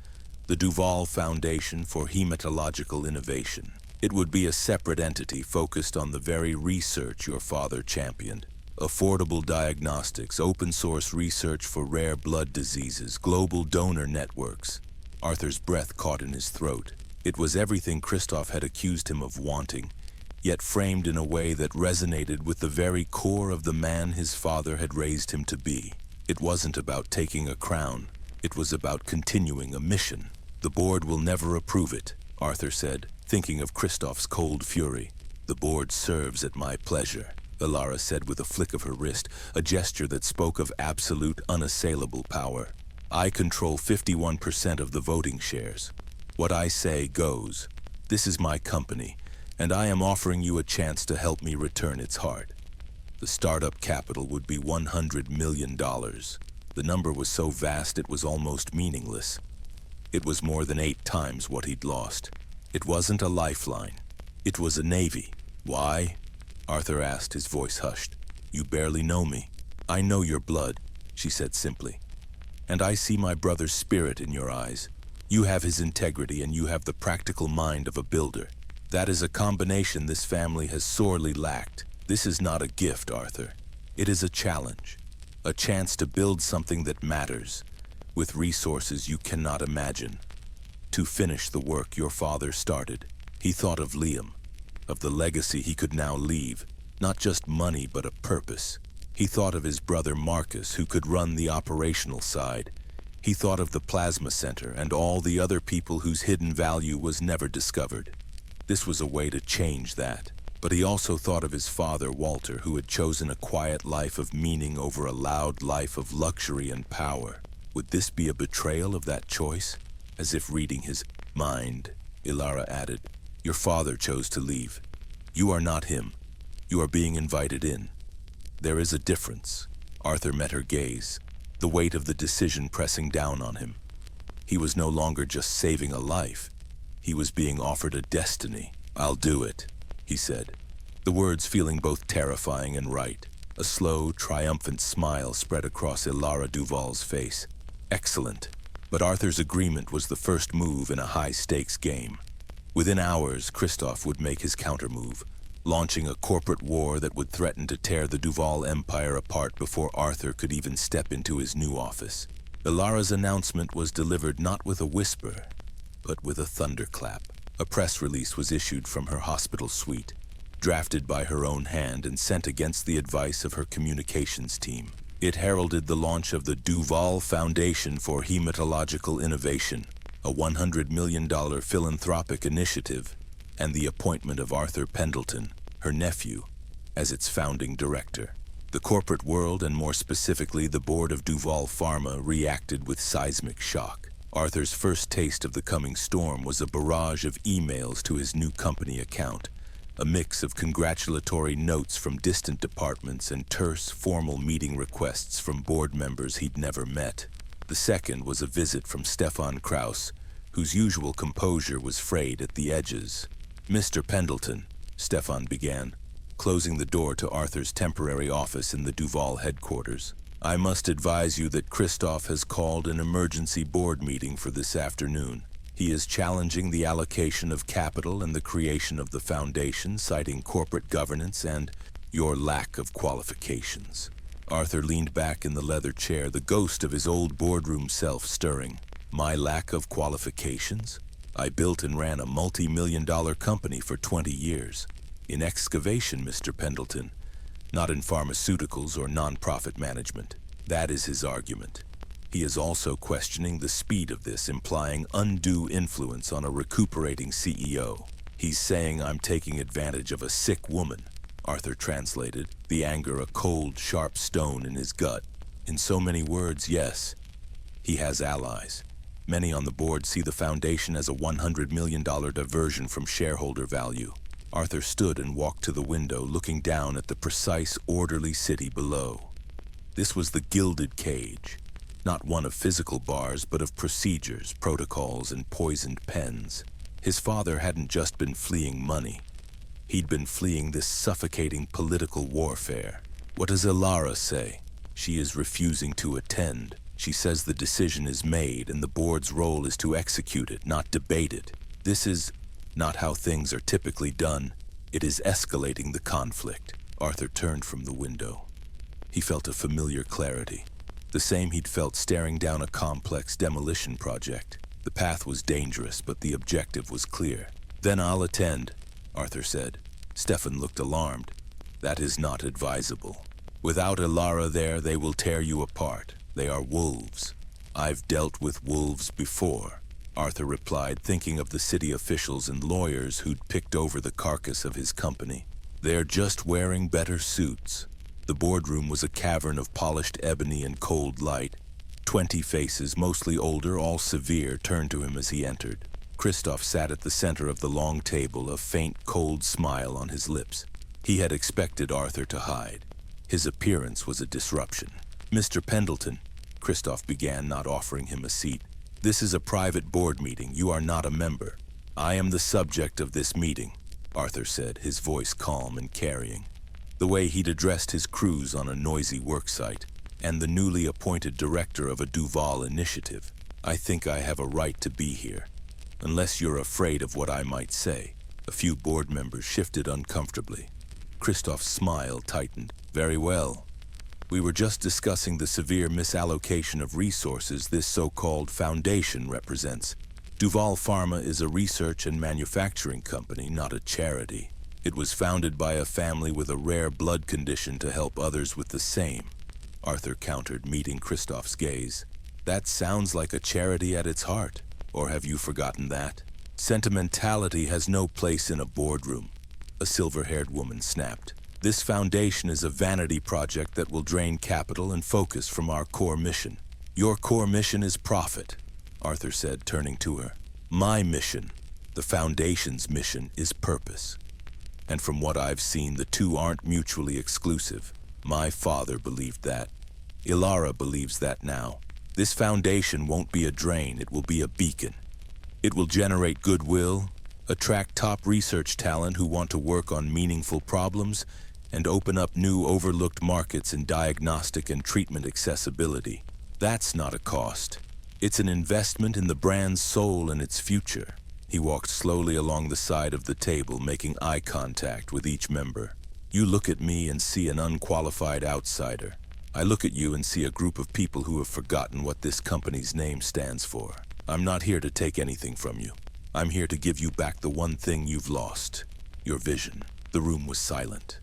the Duval Foundation for Hematological Innovation. It would be a separate entity focused on the very research your father championed. Affordable diagnostics, open-source research for rare blood diseases, global donor networks." Arthur's breath caught in his throat. It was everything Kristoff had accused him of wanting, yet framed in a way that resonated with the very core of the man his father had raised him to be. It wasn't about taking a crown. It was about continuing a mission. "The board will never approve it," Arthur said, thinking of Kristoff's cold fury. "The board serves at my pleasure," Ilara said with a flick of her wrist, a gesture that spoke of absolute, unassailable power. I control 51% of the voting shares. What I say goes. This is my company, and I am offering you a chance to help me return its heart. The startup capital would be $100 million. The number was so vast it was almost meaningless. It was more than 8 times what he'd lost. It wasn't a lifeline. It was a navy. Why? Arthur asked, his voice hushed. You barely know me. I know your blood, she said simply. And I see my brother's spirit in your eyes. You have his integrity and you have the practical mind of a builder. That is a combination this family has sorely lacked. This is not a gift, Arthur. It is a challenge. A chance to build something that matters, with resources you cannot imagine. To finish the work your father started. He thought of Liam, of the legacy he could now leave. Not just money, but a purpose. He thought of his brother Marcus, who could run the operational side. He thought of the plasma center and all the other people whose hidden value was never discovered. This was a way to change that. But he also thought of his father, Walter, who had chosen a quiet life of meaning over a loud life of luxury and power. Would this be a betrayal of that choice? As if reading his mind, Ilara added, Your father chose to leave. You are not him. You are being invited in. There is a difference. Arthur met her gaze, the weight of the decision pressing down on him. He was no longer just saving a life. He was being offered a destiny. I'll do it, he said, the words feeling both terrifying and right. A slow, triumphant smile spread across Ilara Duval's face. Excellent. But Arthur's agreement was the first move in a high-stakes game. Within hours, Christoph would make his countermove, launching a corporate war that would threaten to tear the Duval empire apart before Arthur could even step into his new office. Ilara's announcement was delivered not with a whisper, but with a thunderclap. A press release was issued from her hospital suite, drafted by her own hand and sent against the advice of her communications team. It heralded the launch of the Duval Foundation for Hematological Innovation, a $100 million philanthropic initiative, and the appointment of Arthur Pendleton, her nephew, as its founding director. The corporate world, and more specifically the board of Duval Pharma, reacted with seismic shock. Arthur's first taste of the coming storm was a barrage of emails to his new company account, a mix of congratulatory notes from distant departments and terse, formal meeting requests from board members he'd never met. The second was a visit from Stefan Kraus, whose usual composure was frayed at the edges. Mr. Pendleton, Stefan began, closing the door to Arthur's temporary office in the Duval headquarters. I must advise you that Christoph has called an emergency board meeting for this afternoon. He is challenging the allocation of capital and the creation of the foundation, citing corporate governance and your lack of qualifications. Arthur leaned back in the leather chair, the ghost of his old boardroom self stirring. My lack of qualifications? I built and ran a multi-million-dollar company for 20 years. In excavation, Mr. Pendleton, not in pharmaceuticals or non-profit management. That is his argument. He is also questioning the speed of this, implying undue influence on a recuperating CEO. He's saying I'm taking advantage of a sick woman, Arthur translated, the anger a cold, sharp stone in his gut. In so many words, yes, he has allies. Many on the board see the foundation as a $100 million diversion from shareholder value. Arthur stood and walked to the window, looking down at the precise, orderly city below. This was the gilded cage, not one of physical bars, but of procedures, protocols, and poisoned pens. His father hadn't just been fleeing money. He'd been fleeing this suffocating political warfare. What does Ilara say? She is refusing to attend. She says the decision is made and the board's role is to execute it, not debate it. This is not how things are typically done. It is escalating the conflict. Arthur turned from the window. He felt a familiar clarity, the same he'd felt staring down a complex demolition project. The path was dangerous, but the objective was clear. Then I'll attend, Arthur said. Stefan looked alarmed. That is not advisable. Without Ilara there, they will tear you apart. They are wolves. I've dealt with wolves before, Arthur replied, thinking of the city officials and lawyers who'd picked over the carcass of his company. They're just wearing better suits. The boardroom was a cavern of polished ebony and cold light. 20 faces, mostly older, all severe, turned to him as he entered. Christoph sat at the center of the long table, a faint, cold smile on his lips. He had expected Arthur to hide. His appearance was a disruption. "Mr. Pendleton," Christoph began, not offering him a seat. "This is a private board meeting. You are not a member." "I am the subject of this meeting," Arthur said, his voice calm and carrying. The way he'd addressed his crews on a noisy worksite, and the newly appointed director of a Duval initiative. "I think I have a right to be here. Unless you're afraid of what I might say." A few board members shifted uncomfortably. Christoph's smile tightened. "Very well. We were just discussing the severe misallocation of resources this so-called foundation represents. Duval Pharma is a research and manufacturing company, not a charity. It was founded by a family with a rare blood condition to help others with the same," Arthur countered, meeting Christoph's gaze. "That sounds like a charity at its heart. Or have you forgotten that? Sentimentality has no place in a boardroom," a silver-haired woman snapped. "This foundation is a vanity project that will drain capital and focus from our core mission." "Your core mission is profit," Arthur said, turning to her. "My mission, the foundation's mission, is purpose. And from what I've seen, the two aren't mutually exclusive. My father believed that. Ilara believes that now. This foundation won't be a drain, it will be a beacon. It will generate goodwill, attract top research talent who want to work on meaningful problems, and open up new overlooked markets in diagnostic and treatment accessibility. That's not a cost. It's an investment in the brand's soul and its future." He walked slowly along the side of the table, making eye contact with each member. "You look at me and see an unqualified outsider. I look at you and see a group of people who have forgotten what this company's name stands for. I'm not here to take anything from you. I'm here to give you back the one thing you've lost, your vision." The room was silent.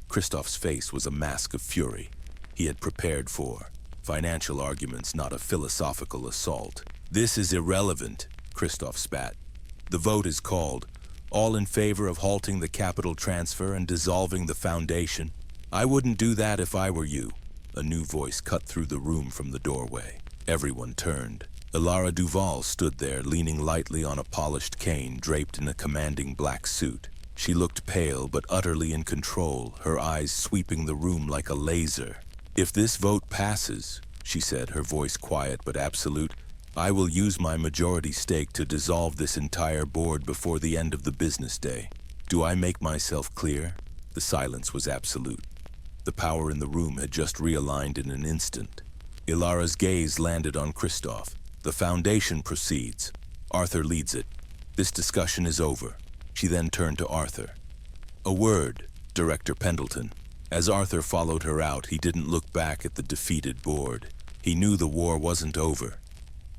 Christoph's face was a mask of fury. He had prepared for financial arguments, not a philosophical assault. "This is irrelevant," Christoph spat. "The vote is called. All in favor of halting the capital transfer and dissolving the foundation?" "I wouldn't do that if I were you." A new voice cut through the room from the doorway. Everyone turned. Ilara Duval stood there, leaning lightly on a polished cane, draped in a commanding black suit. She looked pale but utterly in control, her eyes sweeping the room like a laser. "If this vote passes," she said, her voice quiet but absolute, "I will use my majority stake to dissolve this entire board before the end of the business day. Do I make myself clear?" The silence was absolute. The power in the room had just realigned in an instant. Ilara's gaze landed on Christoph. "The foundation proceeds. Arthur leads it. This discussion is over." She then turned to Arthur. "A word, Director Pendleton." As Arthur followed her out, he didn't look back at the defeated board. He knew the war wasn't over.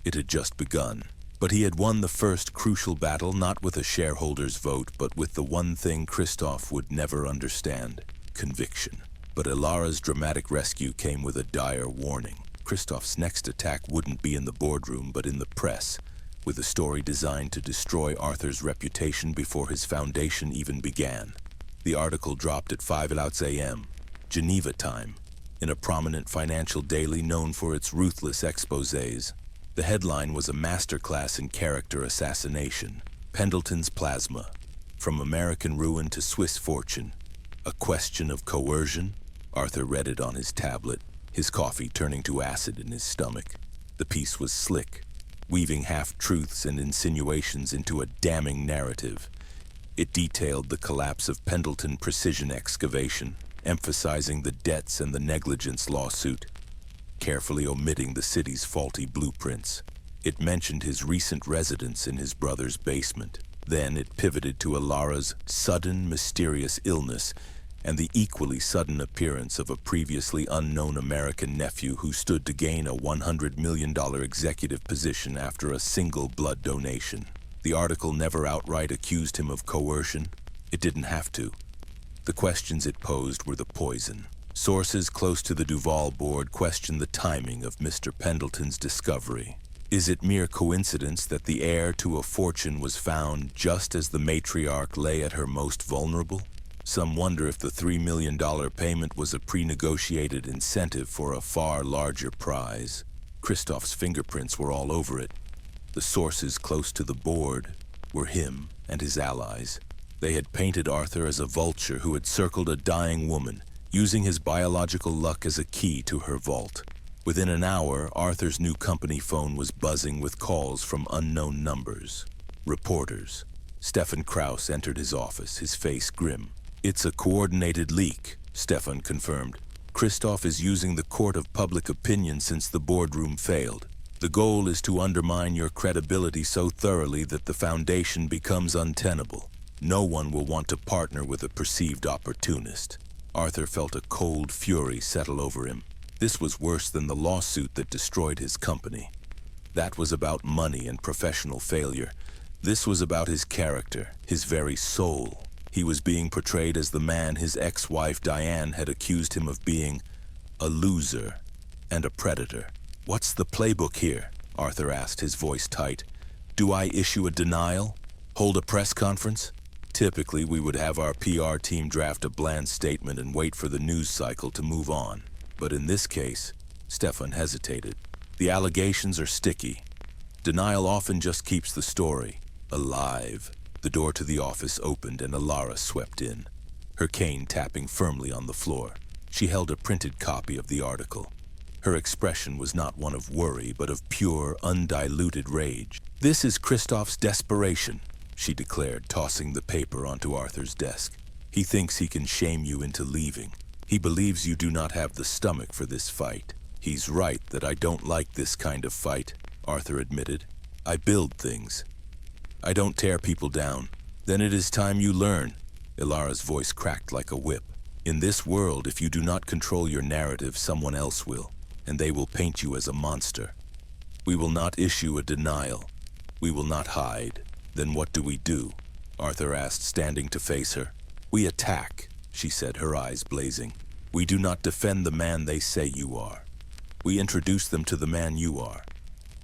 It had just begun. But he had won the first crucial battle, not with a shareholder's vote, but with the one thing Christoph would never understand: conviction. But Ilara's dramatic rescue came with a dire warning. Christoph's next attack wouldn't be in the boardroom, but in the press, with a story designed to destroy Arthur's reputation before his foundation even began. The article dropped at 5 a.m., Geneva time, in a prominent financial daily known for its ruthless exposés. The headline was a masterclass in character assassination. Pendleton's plasma, from American ruin to Swiss fortune. A question of coercion? Arthur read it on his tablet, his coffee turning to acid in his stomach. The piece was slick, weaving half-truths and insinuations into a damning narrative. It detailed the collapse of Pendleton Precision Excavation, emphasizing the debts and the negligence lawsuit, carefully omitting the city's faulty blueprints. It mentioned his recent residence in his brother's basement. Then it pivoted to Ilara's sudden, mysterious illness and the equally sudden appearance of a previously unknown American nephew who stood to gain a $100 million executive position after a single blood donation. The article never outright accused him of coercion. It didn't have to. The questions it posed were the poison. Sources close to the Duval board questioned the timing of Mr. Pendleton's discovery. Is it mere coincidence that the heir to a fortune was found just as the matriarch lay at her most vulnerable? Some wonder if the $3 million payment was a pre-negotiated incentive for a far larger prize. Christoph's fingerprints were all over it. The sources close to the board were him and his allies. They had painted Arthur as a vulture who had circled a dying woman, using his biological luck as a key to her vault. Within an hour, Arthur's new company phone was buzzing with calls from unknown numbers. Reporters. Stefan Kraus entered his office, his face grim. "It's a coordinated leak," Stefan confirmed. "Christoph is using the court of public opinion since the boardroom failed. The goal is to undermine your credibility so thoroughly that the foundation becomes untenable. No one will want to partner with a perceived opportunist." Arthur felt a cold fury settle over him. This was worse than the lawsuit that destroyed his company. That was about money and professional failure. This was about his character, his very soul. He was being portrayed as the man his ex-wife Diane had accused him of being: a loser and a predator. "What's the playbook here?" Arthur asked, his voice tight. "Do I issue a denial? Hold a press conference?" Typically, we would have our PR team draft a bland statement and wait for the news cycle to move on. But in this case, Stefan hesitated. The allegations are sticky. Denial often just keeps the story alive. The door to the office opened and Alara swept in, her cane tapping firmly on the floor. She held a printed copy of the article. Her expression was not one of worry, but of pure, undiluted rage. "This is Christoph's desperation," she declared, tossing the paper onto Arthur's desk. "He thinks he can shame you into leaving. He believes you do not have the stomach for this fight." "He's right that I don't like this kind of fight," Arthur admitted. "I build things. I don't tear people down." "Then it is time you learn." Ilara's voice cracked like a whip. "In this world, if you do not control your narrative, someone else will, and they will paint you as a monster. We will not issue a denial. We will not hide." "Then what do we do?" Arthur asked, standing to face her. "We attack," she said, her eyes blazing. "We do not defend the man they say you are. We introduce them to the man you are.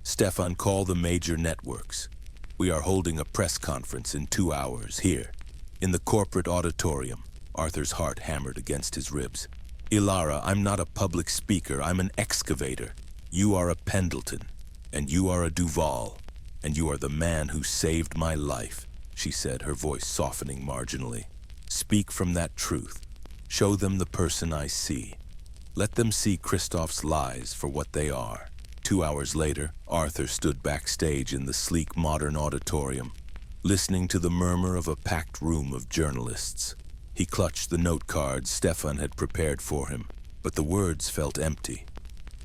Stefan, call the major networks. We are holding a press conference in 2 hours, here, in the corporate auditorium." Arthur's heart hammered against his ribs. "Ilara, I'm not a public speaker, I'm an excavator. You are a Pendleton, and you are a Duval, and you are the man who saved my life," she said, her voice softening marginally. "Speak from that truth. Show them the person I see. Let them see Christoph's lies for what they are." 2 hours later, Arthur stood backstage in the sleek modern auditorium, listening to the murmur of a packed room of journalists. He clutched the note cards Stefan had prepared for him, but the words felt empty.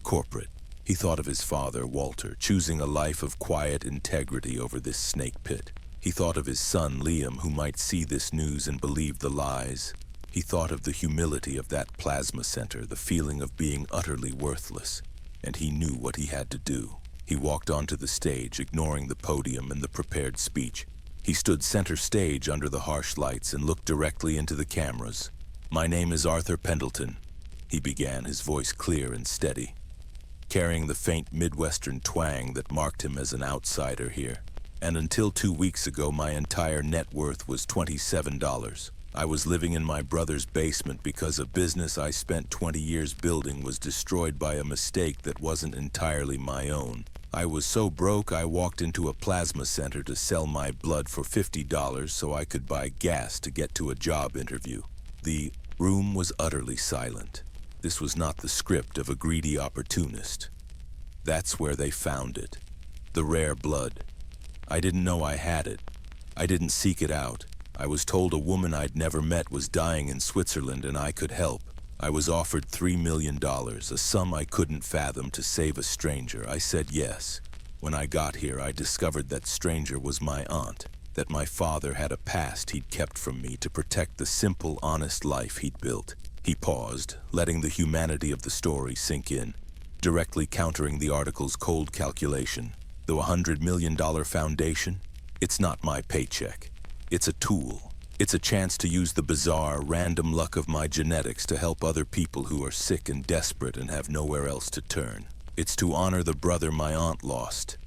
Corporate. He thought of his father, Walter, choosing a life of quiet integrity over this snake pit. He thought of his son, Liam, who might see this news and believe the lies. He thought of the humility of that plasma center, the feeling of being utterly worthless. And he knew what he had to do. He walked onto the stage, ignoring the podium and the prepared speech. He stood center stage under the harsh lights and looked directly into the cameras. "My name is Arthur Pendleton," he began, his voice clear and steady, carrying the faint Midwestern twang that marked him as an outsider here. "And until 2 weeks ago, my entire net worth was $27. I was living in my brother's basement because a business I spent 20 years building was destroyed by a mistake that wasn't entirely my own. I was so broke I walked into a plasma center to sell my blood for $50 so I could buy gas to get to a job interview." The room was utterly silent. This was not the script of a greedy opportunist. That's where they found it. The rare blood. I didn't know I had it. I didn't seek it out. I was told a woman I'd never met was dying in Switzerland and I could help. I was offered $3 million, a sum I couldn't fathom, to save a stranger. I said yes. When I got here, I discovered that stranger was my aunt, that my father had a past he'd kept from me to protect the simple, honest life he'd built. He paused, letting the humanity of the story sink in, directly countering the article's cold calculation. Though $100 million foundation, it's not my paycheck. It's a tool. It's a chance to use the bizarre, random luck of my genetics to help other people who are sick and desperate and have nowhere else to turn. It's to honor the brother my aunt lost,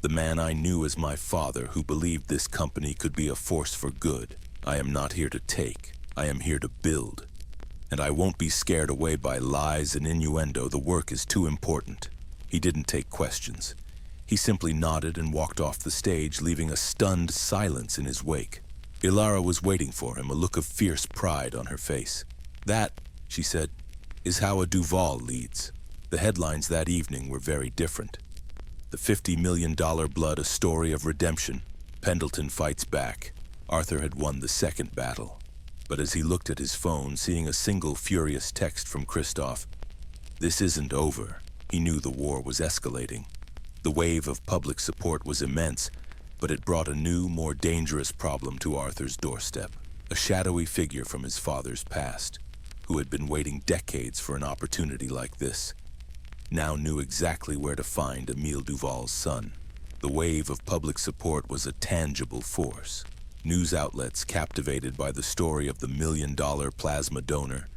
the man I knew as my father who believed this company could be a force for good. I am not here to take. I am here to build. And I won't be scared away by lies and innuendo. The work is too important. He didn't take questions. He simply nodded and walked off the stage, leaving a stunned silence in his wake. Ilara was waiting for him, a look of fierce pride on her face. "That," she said, "is how a Duval leads." The headlines that evening were very different. The $50 million blood, a story of redemption. Pendleton fights back. Arthur had won the second battle. But as he looked at his phone, seeing a single furious text from Christoph, "This isn't over," he knew the war was escalating. The wave of public support was immense, but it brought a new, more dangerous problem to Arthur's doorstep. A shadowy figure from his father's past, who had been waiting decades for an opportunity like this, now knew exactly where to find Emile Duval's son. The wave of public support was a tangible force. News outlets, captivated by the story of the $1 million plasma donor,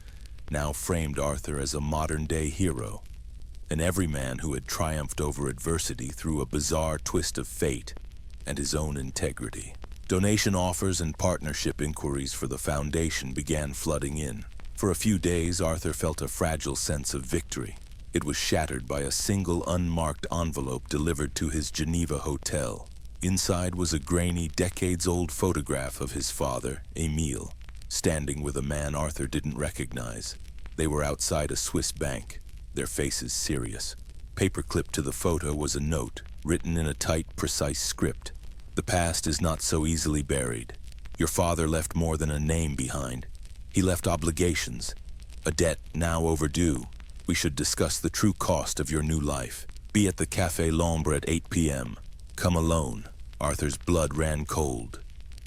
now framed Arthur as a modern-day hero, an everyman who had triumphed over adversity through a bizarre twist of fate and his own integrity. Donation offers and partnership inquiries for the foundation began flooding in. For a few days, Arthur felt a fragile sense of victory. It was shattered by a single unmarked envelope delivered to his Geneva hotel. Inside was a grainy, decades-old photograph of his father, Emile, standing with a man Arthur didn't recognize. They were outside a Swiss bank, their faces serious. Paperclipped to the photo was a note, written in a tight, precise script. "The past is not so easily buried. Your father left more than a name behind. He left obligations, a debt now overdue. We should discuss the true cost of your new life. Be at the Café L'Ombre at 8 p.m. Come alone." Arthur's blood ran cold.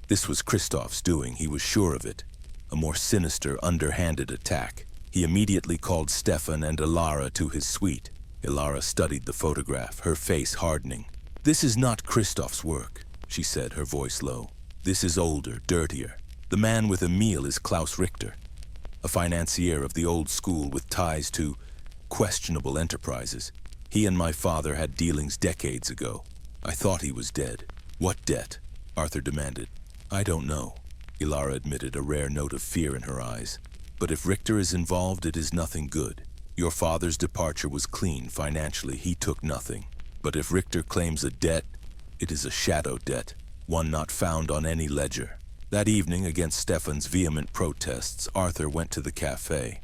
This was Christoph's doing, he was sure of it. A more sinister, underhanded attack. He immediately called Stefan and Ilara to his suite. Ilara studied the photograph, her face hardening. "This is not Christoph's work," she said, her voice low. "This is older, dirtier. The man with Emile is Klaus Richter, a financier of the old school with ties to questionable enterprises. He and my father had dealings decades ago. I thought he was dead." "What debt?" Arthur demanded. "I don't know," Ilara admitted, a rare note of fear in her eyes. "But if Richter is involved, it is nothing good. Your father's departure was clean financially, he took nothing. But if Richter claims a debt, it is a shadow debt, one not found on any ledger." That evening, against Stefan's vehement protests, Arthur went to the cafe.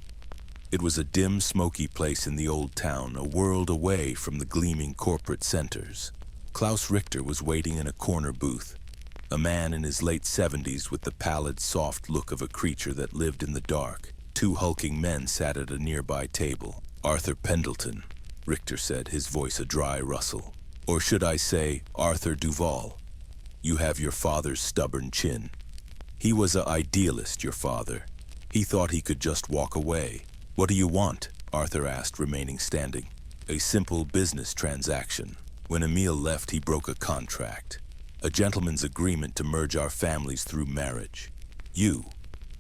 It was a dim, smoky place in the old town, a world away from the gleaming corporate centers. Klaus Richter was waiting in a corner booth, a man in his late 70s with the pallid, soft look of a creature that lived in the dark. Two hulking men sat at a nearby table. "Arthur Pendleton," Richter said, his voice a dry rustle. "Or should I say, Arthur Duval. You have your father's stubborn chin. He was an idealist, your father. He thought he could just walk away." "What do you want?" Arthur asked, remaining standing. "A simple business transaction. When Emile left, he broke a contract. A gentleman's agreement to merge our families through marriage. You,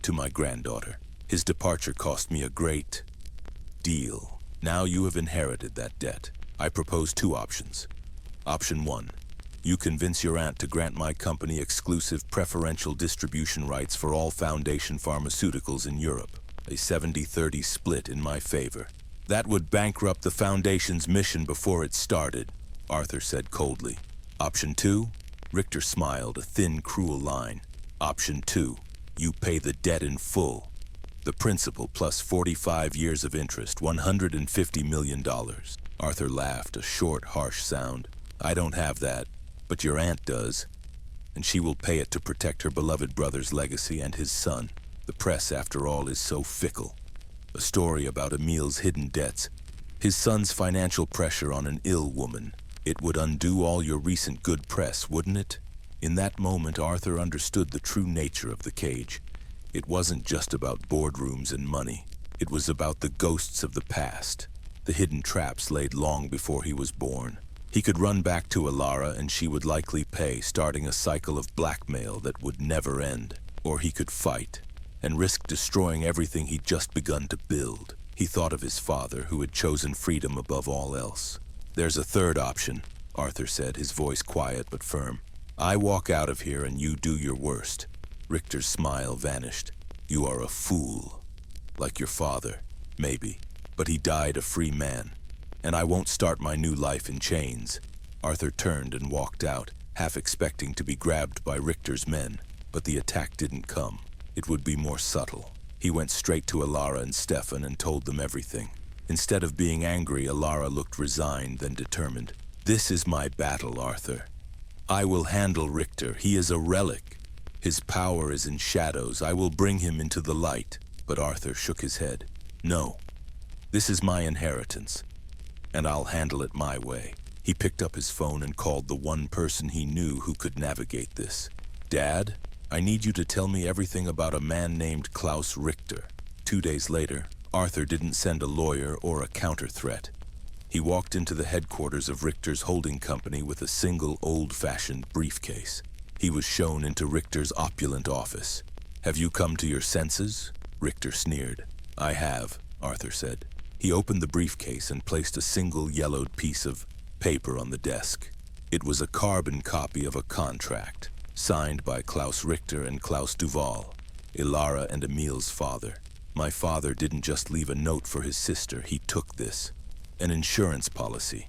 to my granddaughter. His departure cost me a great deal. Now you have inherited that debt. I propose two options. Option 1. You convince your aunt to grant my company exclusive preferential distribution rights for all Foundation pharmaceuticals in Europe. A 70-30 split in my favor. That would bankrupt the Foundation's mission before it started," Arthur said coldly. "Option 2? Richter smiled, a thin, cruel line. "Option 2. You pay the debt in full. The principal plus 45 years of interest, $150 million. Arthur laughed, a short, harsh sound. "I don't have that, but your aunt does. And she will pay it to protect her beloved brother's legacy and his son. The press, after all, is so fickle. A story about Emile's hidden debts, his son's financial pressure on an ill woman. It would undo all your recent good press, wouldn't it?" In that moment, Arthur understood the true nature of the cage. It wasn't just about boardrooms and money. It was about the ghosts of the past, the hidden traps laid long before he was born. He could run back to Ilara and she would likely pay, starting a cycle of blackmail that would never end. Or he could fight and risk destroying everything he'd just begun to build. He thought of his father, who had chosen freedom above all else. "There's a third option," Arthur said, his voice quiet but firm. "I walk out of here and you do your worst." Richter's smile vanished. "You are a fool. Like your father, maybe. But he died a free man. And I won't start my new life in chains. Arthur turned and walked out, half expecting to be grabbed by Richter's men. But the attack didn't come. It would be more subtle. He went straight to Alara and Stefan and told them everything. Instead of being angry, Alara looked resigned, then determined. This is my battle, Arthur. I will handle Richter. He is a relic. His power is in shadows. I will bring him into the light. But Arthur shook his head. No. This is my inheritance, and I'll handle it my way. He picked up his phone and called the one person he knew who could navigate this. Dad, I need you to tell me everything about a man named Klaus Richter. 2 days later, Arthur didn't send a lawyer or a counter-threat. He walked into the headquarters of Richter's holding company with a single old-fashioned briefcase. He was shown into Richter's opulent office. Have you come to your senses? Richter sneered. I have, Arthur said. He opened the briefcase and placed a single yellowed piece of paper on the desk. It was a carbon copy of a contract, signed by Klaus Richter and Klaus Duval, Ilara and Emil's father. My father didn't just leave a note for his sister, he took this. An insurance policy.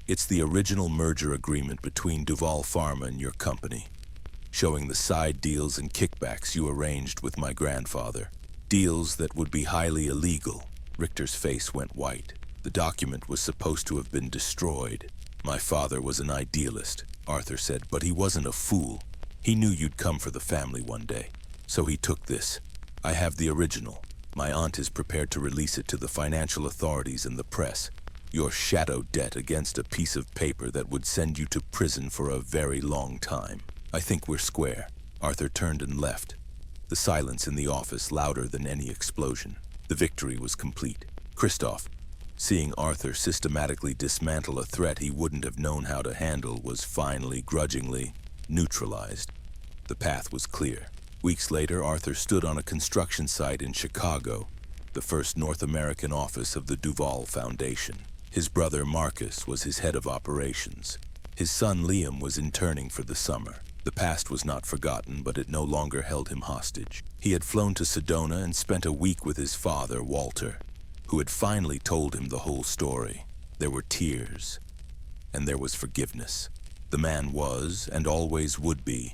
It's the original merger agreement between Duval Pharma and your company, showing the side deals and kickbacks you arranged with my grandfather. Deals that would be highly illegal. Richter's face went white. The document was supposed to have been destroyed. My father was an idealist, Arthur said, but he wasn't a fool. He knew you'd come for the family one day. So he took this. I have the original. My aunt is prepared to release it to the financial authorities and the press. Your shadow debt against a piece of paper that would send you to prison for a very long time. I think we're square. Arthur turned and left. The silence in the office louder than any explosion. The victory was complete. Christoph, seeing Arthur systematically dismantle a threat he wouldn't have known how to handle, was finally, grudgingly, neutralized. The path was clear. Weeks later, Arthur stood on a construction site in Chicago, the first North American office of the Duval Foundation. His brother Marcus was his head of operations. His son Liam was interning for the summer. The past was not forgotten, but it no longer held him hostage. He had flown to Sedona and spent a week with his father, Walter, who had finally told him the whole story. There were tears, and there was forgiveness. The man was, and always would be,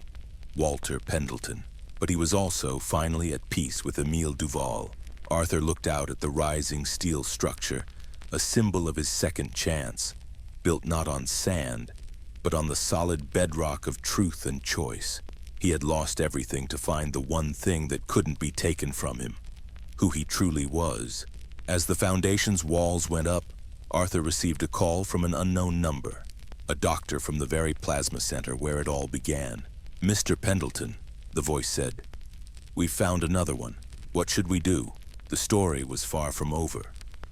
Walter Pendleton. But he was also finally at peace with Emile Duval. Arthur looked out at the rising steel structure, a symbol of his second chance, built not on sand, but on the solid bedrock of truth and choice. He had lost everything to find the one thing that couldn't be taken from him, who he truly was. As the foundation's walls went up, Arthur received a call from an unknown number, a doctor from the very plasma center where it all began. Mr. Pendleton, the voice said, we've found another one. What should we do? The story was far from over.